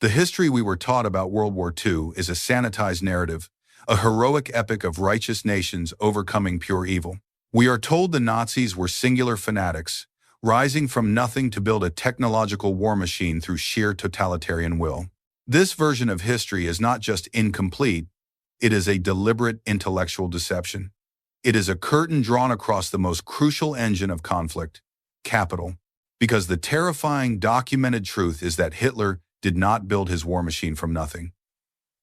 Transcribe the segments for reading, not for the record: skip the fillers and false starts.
The history we were taught about World War II is a sanitized narrative, a heroic epic of righteous nations overcoming pure evil. We are told the Nazis were singular fanatics, rising from nothing to build a technological war machine through sheer totalitarian will. This version of history is not just incomplete, it is a deliberate intellectual deception. It is a curtain drawn across the most crucial engine of conflict, capital. Because the terrifying documented truth is that Hitler did not build his war machine from nothing.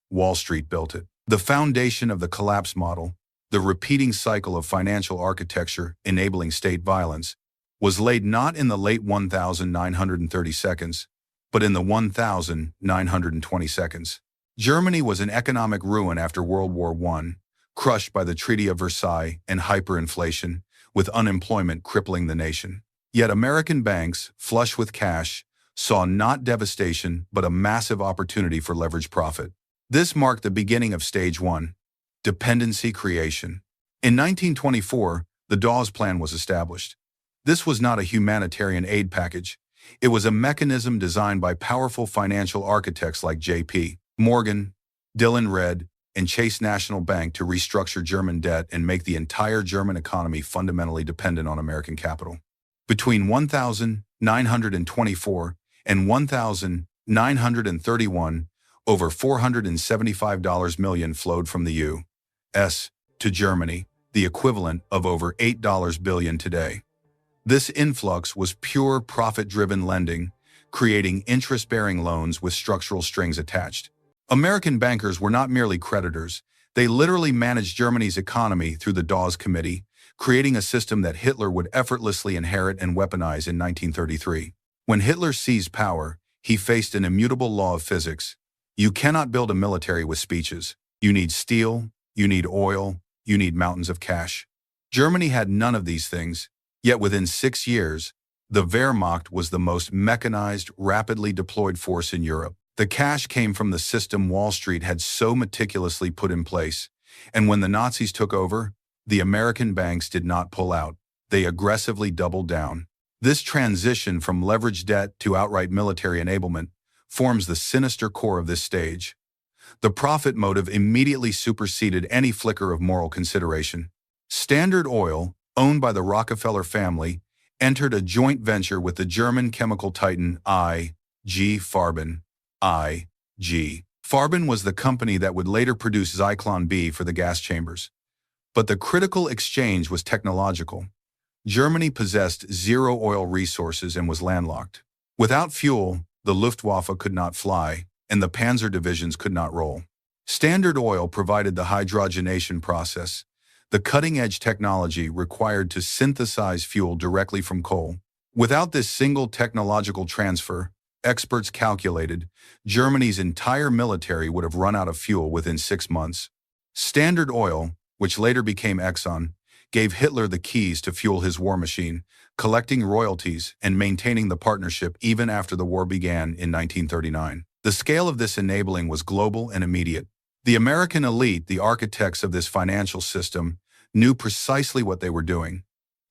Wall Street built it. The foundation of the collapse model, the repeating cycle of financial architecture enabling state violence, was laid not in the late 1930 seconds, but in the 1920 seconds. Germany was an economic ruin after World War I, crushed by the Treaty of Versailles and hyperinflation, with unemployment crippling the nation. Yet American banks, flush with cash, saw not devastation but a massive opportunity for leveraged profit. This marked the beginning of Stage 1, dependency creation. In 1924, the Dawes Plan was established. This was not a humanitarian aid package. It was a mechanism designed by powerful financial architects like J.P. Morgan, Dillon Red, and Chase National Bank to restructure German debt and make the entire German economy fundamentally dependent on American capital. Between 1924 and 1931, over $475 million flowed from the U.S. to Germany, the equivalent of over $8 billion today. This influx was pure profit-driven lending, creating interest-bearing loans with structural strings attached. American bankers were not merely creditors, they literally managed Germany's economy through the Dawes Committee, creating a system that Hitler would effortlessly inherit and weaponize in 1933. When Hitler seized power, he faced an immutable law of physics. You cannot build a military with speeches. You need steel, you need oil, you need mountains of cash. Germany had none of these things, yet within 6 years, the Wehrmacht was the most mechanized, rapidly deployed force in Europe. The cash came from the system Wall Street had so meticulously put in place, and when the Nazis took over, the American banks did not pull out. They aggressively doubled down. This transition from leveraged debt to outright military enablement forms the sinister core of this stage. The profit motive immediately superseded any flicker of moral consideration. Standard Oil, owned by the Rockefeller family, entered a joint venture with the German chemical titan I.G. Farben. I.G. Farben was the company that would later produce Zyklon B for the gas chambers. But the critical exchange was technological. Germany possessed zero oil resources and was landlocked. Without fuel, the Luftwaffe could not fly, and the panzer divisions could not roll. Standard Oil provided the hydrogenation process, the cutting-edge technology required to synthesize fuel directly from coal. Without this single technological transfer, experts calculated, Germany's entire military would have run out of fuel within 6 months. Standard Oil, which later became Exxon, gave Hitler the keys to fuel his war machine, collecting royalties and maintaining the partnership even after the war began in 1939. The scale of this enabling was global and immediate. The American elite, the architects of this financial system, knew precisely what they were doing.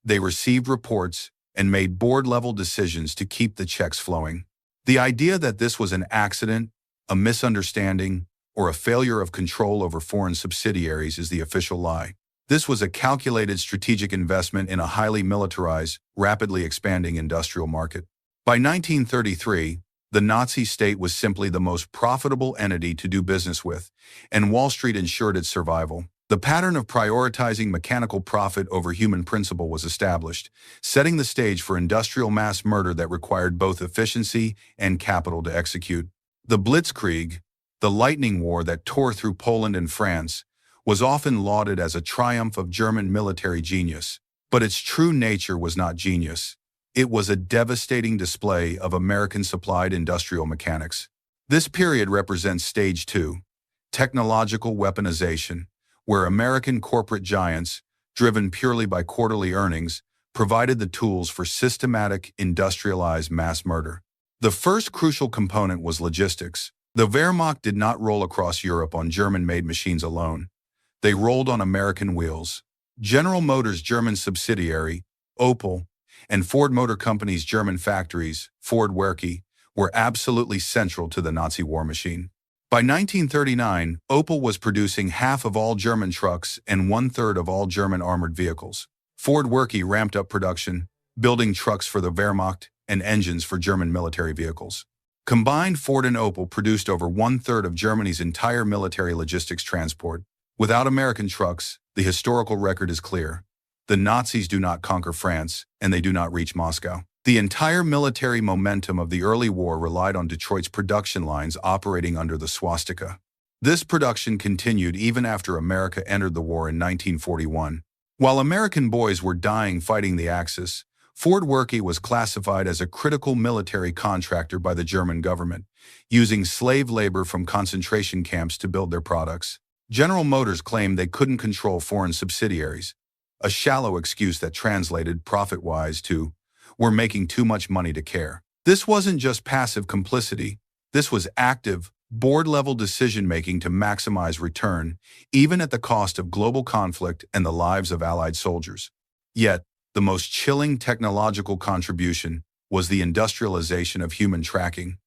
They received reports and made board-level decisions to keep the checks flowing. The idea that this was an accident, a misunderstanding, or a failure of control over foreign subsidiaries is the official lie. This was a calculated strategic investment in a highly militarized, rapidly expanding industrial market. By 1933, the Nazi state was simply the most profitable entity to do business with, and Wall Street ensured its survival. The pattern of prioritizing mechanical profit over human principle was established, setting the stage for industrial mass murder that required both efficiency and capital to execute. The Blitzkrieg, the lightning war that tore through Poland and France, was often lauded as a triumph of German military genius, but its true nature was not genius. It was a devastating display of American-supplied industrial mechanics. This period represents Stage 2, technological weaponization, where American corporate giants, driven purely by quarterly earnings, provided the tools for systematic, industrialized mass murder. The first crucial component was logistics. The Wehrmacht did not roll across Europe on German-made machines alone. They rolled on American wheels. General Motors' German subsidiary, Opel, and Ford Motor Company's German factories, Ford Werke, were absolutely central to the Nazi war machine. By 1939, Opel was producing half of all German trucks and one-third of all German armored vehicles. Ford Werke ramped up production, building trucks for the Wehrmacht and engines for German military vehicles. Combined, Ford and Opel produced over one-third of Germany's entire military logistics transport. Without American trucks, the historical record is clear. The Nazis do not conquer France, and they do not reach Moscow. The entire military momentum of the early war relied on Detroit's production lines operating under the swastika. This production continued even after America entered the war in 1941. While American boys were dying fighting the Axis, Ford Werke was classified as a critical military contractor by the German government, using slave labor from concentration camps to build their products. General Motors claimed they couldn't control foreign subsidiaries, a shallow excuse that translated profit-wise to, "We're making too much money to care." This wasn't just passive complicity. This was active, board-level decision-making to maximize return, even at the cost of global conflict and the lives of Allied soldiers. Yet, the most chilling technological contribution was the industrialization of human tracking,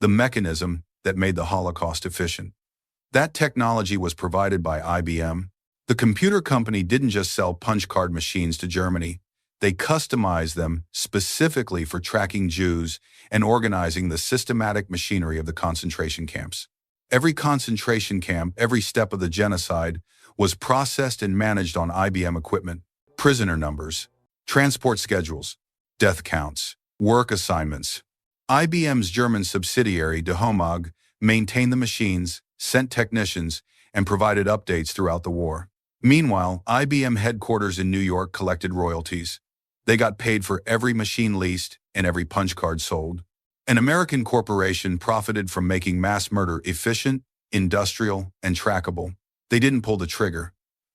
the mechanism that made the Holocaust efficient. That technology was provided by IBM. The computer company didn't just sell punch card machines to Germany. They customized them specifically for tracking Jews and organizing the systematic machinery of the concentration camps. Every concentration camp, every step of the genocide, was processed and managed on IBM equipment. Prisoner numbers, transport schedules, death counts, work assignments. IBM's German subsidiary, De Homag, maintained the machines, sent technicians, and provided updates throughout the war. Meanwhile, IBM headquarters in New York collected royalties. They got paid for every machine leased and every punch card sold. An American corporation profited from making mass murder efficient, industrial, and trackable. They didn't pull the trigger.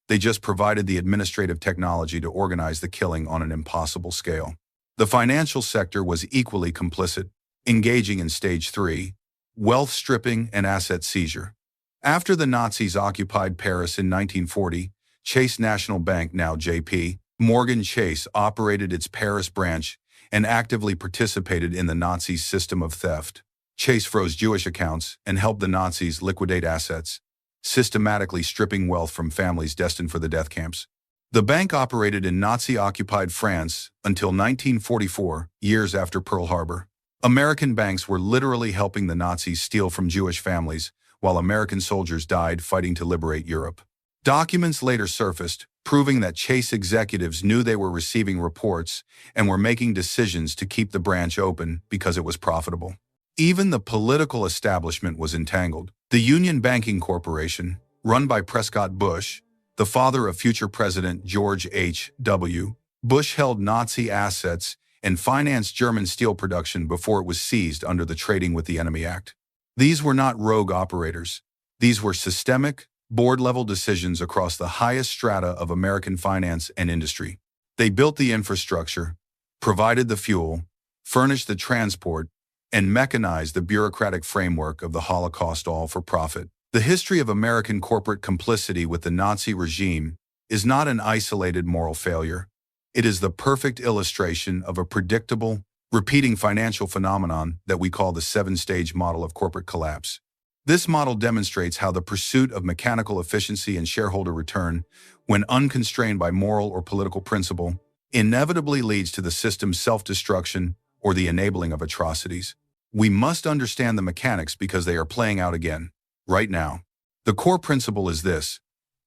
They just provided the administrative technology to organize the killing on an impossible scale. The financial sector was equally complicit, engaging in Stage 3, wealth stripping and asset seizure. After the Nazis occupied Paris in 1940, Chase National Bank, now J.P. Morgan Chase, operated its Paris branch and actively participated in the Nazis' system of theft. Chase froze Jewish accounts and helped the Nazis liquidate assets, systematically stripping wealth from families destined for the death camps. The bank operated in Nazi-occupied France until 1944, years after Pearl Harbor. American banks were literally helping the Nazis steal from Jewish families, while American soldiers died fighting to liberate Europe. Documents later surfaced, proving that Chase executives knew they were receiving reports and were making decisions to keep the branch open because it was profitable. Even the political establishment was entangled. The Union Banking Corporation, run by Prescott Bush, the father of future President George H.W. Bush, held Nazi assets and financed German steel production before it was seized under the Trading with the Enemy Act. These were not rogue operators. These were systemic, board-level decisions across the highest strata of American finance and industry. They built the infrastructure, provided the fuel, furnished the transport, and mechanized the bureaucratic framework of the Holocaust, all for profit. The history of American corporate complicity with the Nazi regime is not an isolated moral failure. It is the perfect illustration of a predictable, repeating financial phenomenon that we call the seven-stage model of corporate collapse. This model demonstrates how the pursuit of mechanical efficiency and shareholder return, when unconstrained by moral or political principle, inevitably leads to the system's self-destruction or the enabling of atrocities. We must understand the mechanics because they are playing out again, right now. The core principle is this: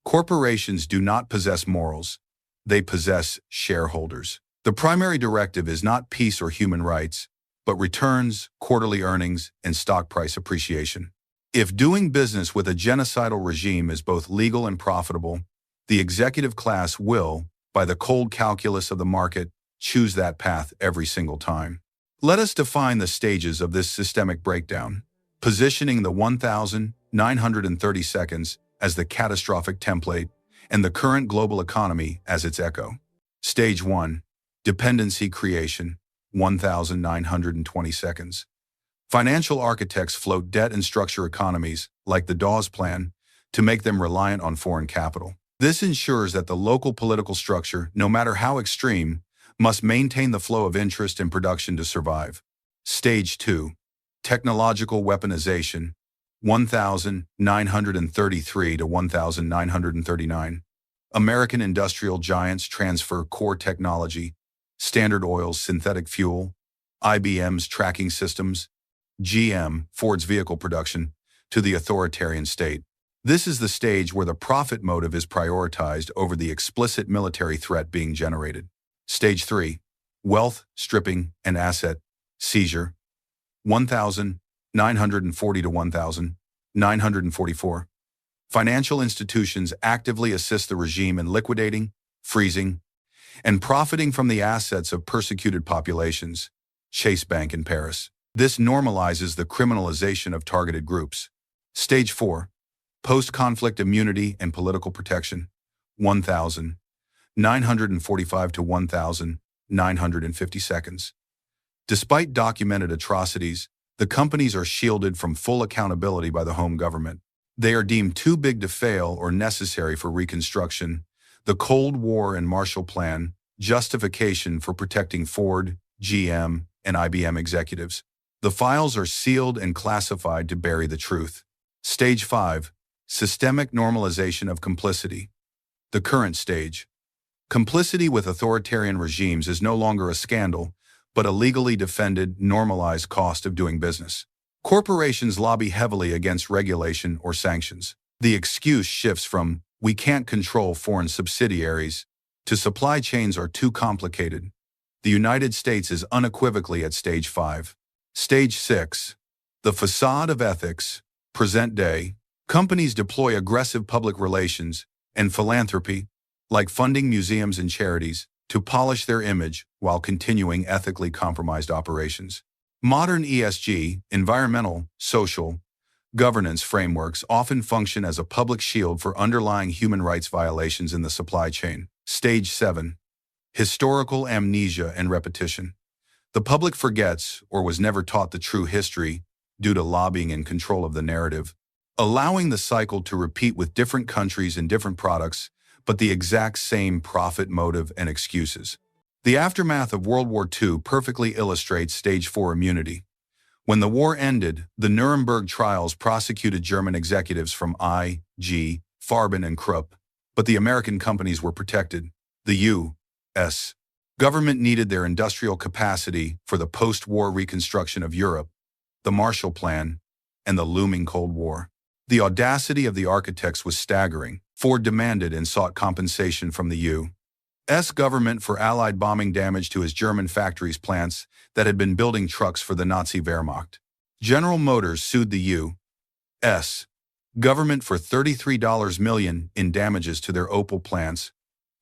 corporations do not possess morals, they possess shareholders. The primary directive is not peace or human rights, but returns, quarterly earnings, and stock price appreciation. If doing business with a genocidal regime is both legal and profitable, the executive class will, by the cold calculus of the market, choose that path every single time. Let us define the stages of this systemic breakdown, positioning the 1,930 seconds as the catastrophic template and the current global economy as its echo. Stage 1. Dependency creation, 1,920 seconds. Financial architects float debt and structure economies, like the Dawes Plan, to make them reliant on foreign capital. This ensures that the local political structure, no matter how extreme, must maintain the flow of interest and production to survive. Stage 2. Technological weaponization, 1933 to 1939. American industrial giants transfer core technology, Standard Oil's synthetic fuel, IBM's tracking systems, GM, Ford's vehicle production, to the authoritarian state. This is the stage where the profit motive is prioritized over the explicit military threat being generated. Stage 3. Wealth, stripping, and asset seizure, 1940 to 1944. Financial institutions actively assist the regime in liquidating, freezing, and profiting from the assets of persecuted populations. Chase Bank in Paris. This normalizes the criminalization of targeted groups. Stage 4. Post-conflict immunity and political protection, 1945 to 1950 seconds. Despite documented atrocities, the companies are shielded from full accountability by the home government. They are deemed too big to fail or necessary for reconstruction. The Cold War and Marshall Plan, justification for protecting Ford, GM, and IBM executives. The files are sealed and classified to bury the truth. Stage 5. Systemic normalization of complicity. The current stage. Complicity with authoritarian regimes is no longer a scandal, but a legally defended, normalized cost of doing business. Corporations lobby heavily against regulation or sanctions. The excuse shifts from, "we can't control foreign subsidiaries," to "supply chains are too complicated." The United States is unequivocally at Stage 5. Stage 6. The facade of ethics, present day. Companies deploy aggressive public relations and philanthropy, like funding museums and charities, to polish their image while continuing ethically compromised operations. Modern ESG, environmental, social, governance frameworks often function as a public shield for underlying human rights violations in the supply chain. Stage 7. Historical amnesia and repetition. The public forgets or was never taught the true history due to lobbying and control of the narrative, allowing the cycle to repeat with different countries and different products, but the exact same profit motive and excuses. The aftermath of World War II perfectly illustrates Stage 4 immunity. When the war ended, the Nuremberg trials prosecuted German executives from I.G., Farben and Krupp, but the American companies were protected. The U.S. government needed their industrial capacity for the post-war reconstruction of Europe, the Marshall Plan, and the looming Cold War. The audacity of the architects was staggering. Ford demanded and sought compensation from the U.S. government for Allied bombing damage to his German factories' plants that had been building trucks for the Nazi Wehrmacht. General Motors sued the U.S. government for $33 million in damages to their Opel plants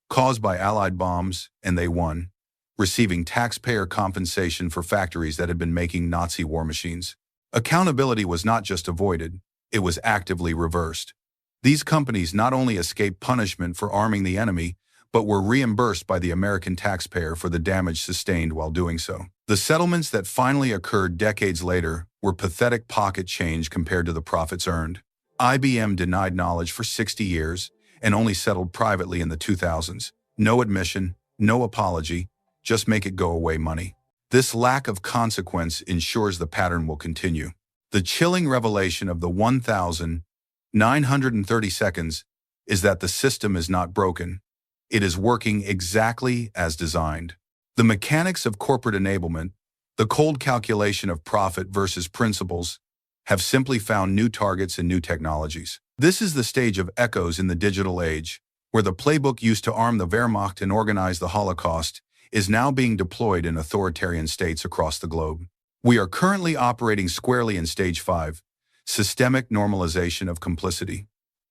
caused by Allied bombs, and they won, receiving taxpayer compensation for factories that had been making Nazi war machines. Accountability was not just avoided, it was actively reversed. These companies not only escaped punishment for arming the enemy, but were reimbursed by the American taxpayer for the damage sustained while doing so. The settlements that finally occurred decades later were pathetic pocket change compared to the profits earned. IBM denied knowledge for 60 years and only settled privately in the 2000s. No admission, no apology, just make it go away money. This lack of consequence ensures the pattern will continue. The chilling revelation of the 1,930 seconds is that the system is not broken. It is working exactly as designed. The mechanics of corporate enablement, the cold calculation of profit versus principles, have simply found new targets and new technologies. This is the stage of echoes in the digital age, where the playbook used to arm the Wehrmacht and organize the Holocaust is now being deployed in authoritarian states across the globe. We are currently operating squarely in Stage 5, systemic normalization of complicity.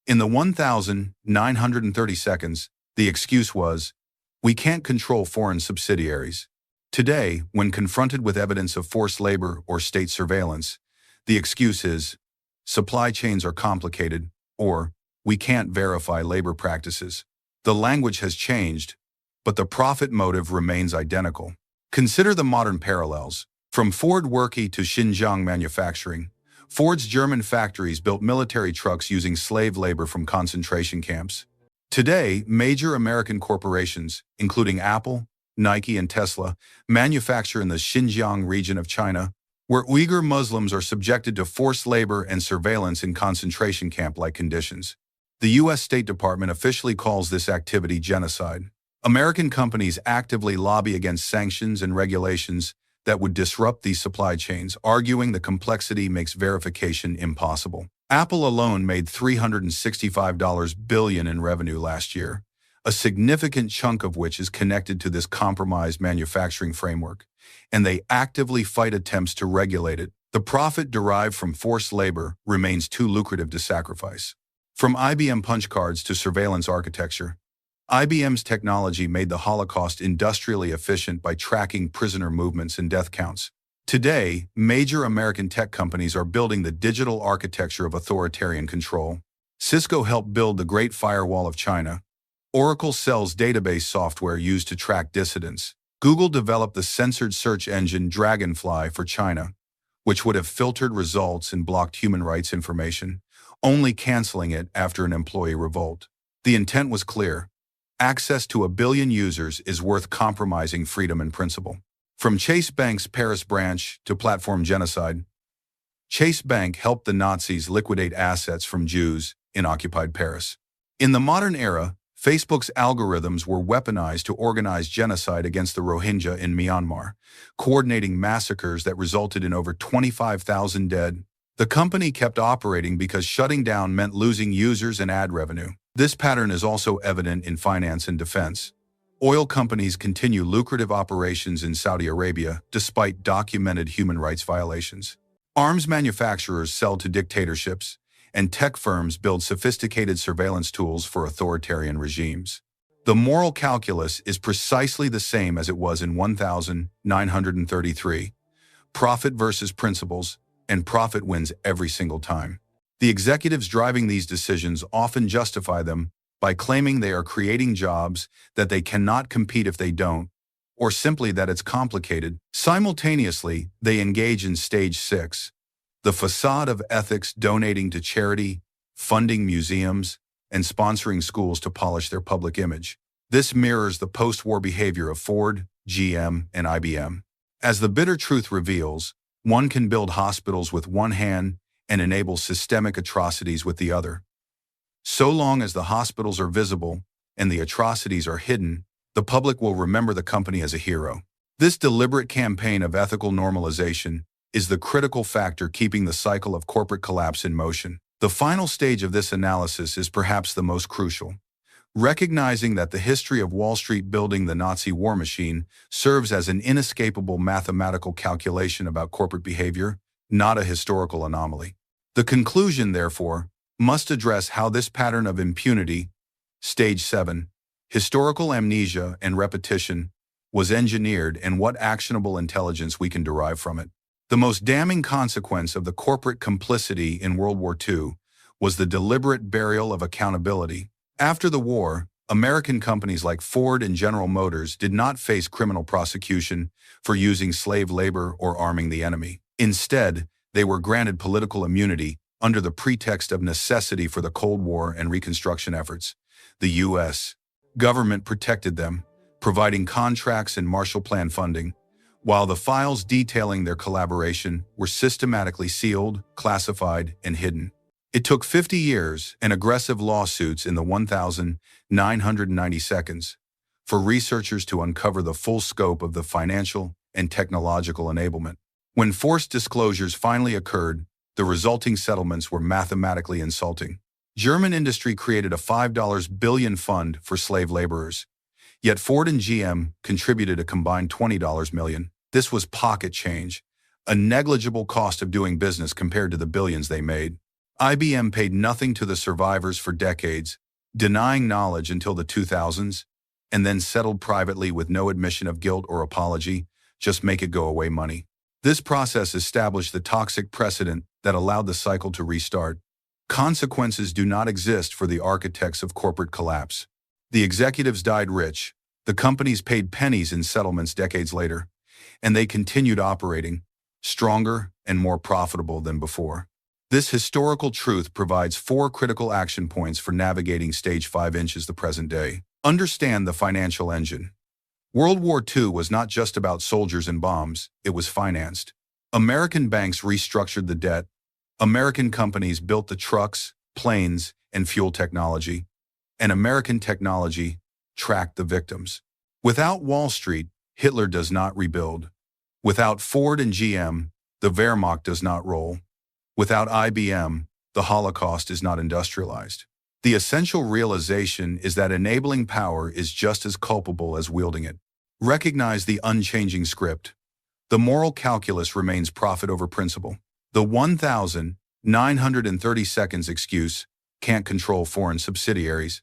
In the 1,930 seconds, the excuse was, "We can't control foreign subsidiaries." Today, when confronted with evidence of forced labor or state surveillance, the excuse is, "Supply chains are complicated," or "We can't verify labor practices." The language has changed, but the profit motive remains identical. Consider the modern parallels. From Ford Workey to Xinjiang manufacturing, Ford's German factories built military trucks using slave labor from concentration camps. Today, major American corporations, including Apple, Nike, and Tesla, manufacture in the Xinjiang region of China, where Uyghur Muslims are subjected to forced labor and surveillance in concentration camp-like conditions. The U.S. State Department officially calls this activity genocide. American companies actively lobby against sanctions and regulations that would disrupt these supply chains, arguing the complexity makes verification impossible. Apple alone made $365 billion in revenue last year, a significant chunk of which is connected to this compromised manufacturing framework, and they actively fight attempts to regulate it. The profit derived from forced labor remains too lucrative to sacrifice. From IBM punch cards to surveillance architecture, IBM's technology made the Holocaust industrially efficient by tracking prisoner movements and death counts. Today, major American tech companies are building the digital architecture of authoritarian control. Cisco helped build the Great Firewall of China. Oracle sells database software used to track dissidents. Google developed the censored search engine Dragonfly for China, which would have filtered results and blocked human rights information, only canceling it after an employee revolt. The intent was clear. Access to 1 billion users is worth compromising freedom and principle. From Chase Bank's Paris branch to platform genocide, Chase Bank helped the Nazis liquidate assets from Jews in occupied Paris. In the modern era, Facebook's algorithms were weaponized to organize genocide against the Rohingya in Myanmar, coordinating massacres that resulted in over 25,000 dead. The company kept operating because shutting down meant losing users and ad revenue. This pattern is also evident in finance and defense. Oil companies continue lucrative operations in Saudi Arabia despite documented human rights violations. Arms manufacturers sell to dictatorships, and tech firms build sophisticated surveillance tools for authoritarian regimes. The moral calculus is precisely the same as it was in 1933. Profit versus principles, and profit wins every single time. The executives driving these decisions often justify them by claiming they are creating jobs, that they cannot compete if they don't, or simply that it's complicated. Simultaneously, they engage in stage 6, the facade of ethics, donating to charity, funding museums, and sponsoring schools to polish their public image. This mirrors the post-war behavior of Ford, GM, and IBM. As the bitter truth reveals, one can build hospitals with one hand and enable systemic atrocities with the other. So long as the hospitals are visible and the atrocities are hidden, the public will remember the company as a hero. This deliberate campaign of ethical normalization is the critical factor keeping the cycle of corporate collapse in motion. The final stage of this analysis is perhaps the most crucial. Recognizing that the history of Wall Street building the Nazi war machine serves as an inescapable mathematical calculation about corporate behavior, not a historical anomaly. The conclusion, therefore, must address how this pattern of impunity, stage 7, historical amnesia and repetition, was engineered and what actionable intelligence we can derive from it. The most damning consequence of the corporate complicity in World War II was the deliberate burial of accountability. After the war, American companies like Ford and General Motors did not face criminal prosecution for using slave labor or arming the enemy. Instead, they were granted political immunity under the pretext of necessity for the Cold War and Reconstruction efforts. The U.S. government protected them, providing contracts and Marshall Plan funding, while the files detailing their collaboration were systematically sealed, classified, and hidden. It took 50 years and aggressive lawsuits in the 1,990 seconds for researchers to uncover the full scope of the financial and technological enablement. When forced disclosures finally occurred, the resulting settlements were mathematically insulting. German industry created a $5 billion fund for slave laborers, yet Ford and GM contributed a combined $20 million. This was pocket change, a negligible cost of doing business compared to the billions they made. IBM paid nothing to the survivors for decades, denying knowledge until the 2000s, and then settled privately with no admission of guilt or apology, just make it go away money. This process established the toxic precedent that allowed the cycle to restart. Consequences do not exist for the architects of corporate collapse. The executives died rich, the companies paid pennies in settlements decades later, and they continued operating, stronger and more profitable than before. This historical truth provides 4 critical action points for navigating stage 5 inches the present day. Understand the financial engine. World War II was not just about soldiers and bombs, it was financed. American banks restructured the debt. American companies built the trucks, planes, and fuel technology. And American technology tracked the victims. Without Wall Street, Hitler does not rebuild. Without Ford and GM, the Wehrmacht does not roll. Without IBM, the Holocaust is not industrialized. The essential realization is that enabling power is just as culpable as wielding it. Recognize the unchanging script. The moral calculus remains profit over principle. The 1,930 seconds excuse, can't control foreign subsidiaries,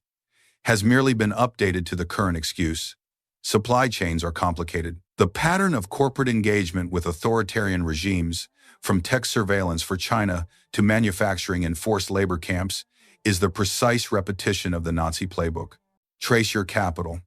has merely been updated to the current excuse. Supply chains are complicated. The pattern of corporate engagement with authoritarian regimes, from tech surveillance for China to manufacturing in forced labor camps, is the precise repetition of the Nazi playbook. Trace your capital.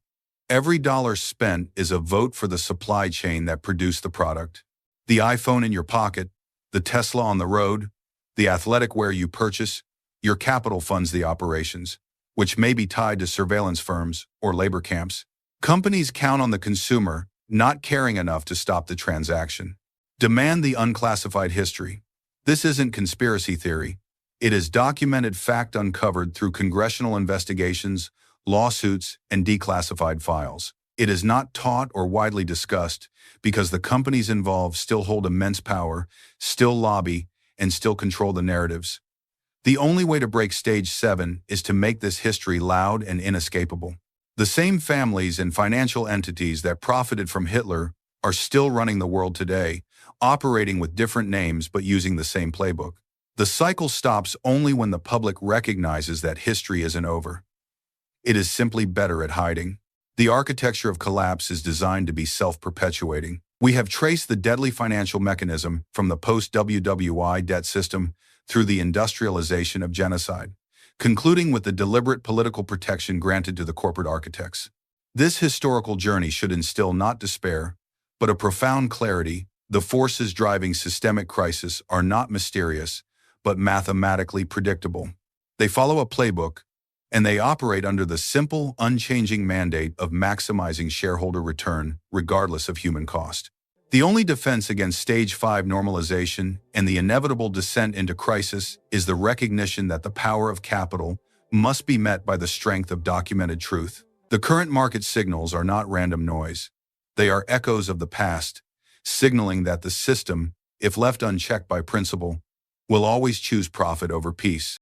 Every dollar spent is a vote for the supply chain that produced the product. The iPhone in your pocket, the Tesla on the road, the athletic wear you purchase, your capital funds the operations, which may be tied to surveillance firms or labor camps. Companies count on the consumer not caring enough to stop the transaction. Demand the unclassified history. This isn't conspiracy theory. It is documented fact uncovered through congressional investigations, lawsuits, and declassified files. It is not taught or widely discussed because the companies involved still hold immense power, still lobby, and still control the narratives. The only way to break stage 7 is to make this history loud and inescapable. The same families and financial entities that profited from Hitler are still running the world today, operating with different names but using the same playbook. The cycle stops only when the public recognizes that history isn't over. It is simply better at hiding. The architecture of collapse is designed to be self-perpetuating. We have traced the deadly financial mechanism from the post-WWI debt system through the industrialization of genocide, concluding with the deliberate political protection granted to the corporate architects. This historical journey should instill not despair, but a profound clarity. The forces driving systemic crisis are not mysterious, but mathematically predictable. They follow a playbook, and they operate under the simple, unchanging mandate of maximizing shareholder return, regardless of human cost. The only defense against stage 5 normalization and the inevitable descent into crisis is the recognition that the power of capital must be met by the strength of documented truth. The current market signals are not random noise. They are echoes of the past, signaling that the system, if left unchecked by principle, will always choose profit over peace.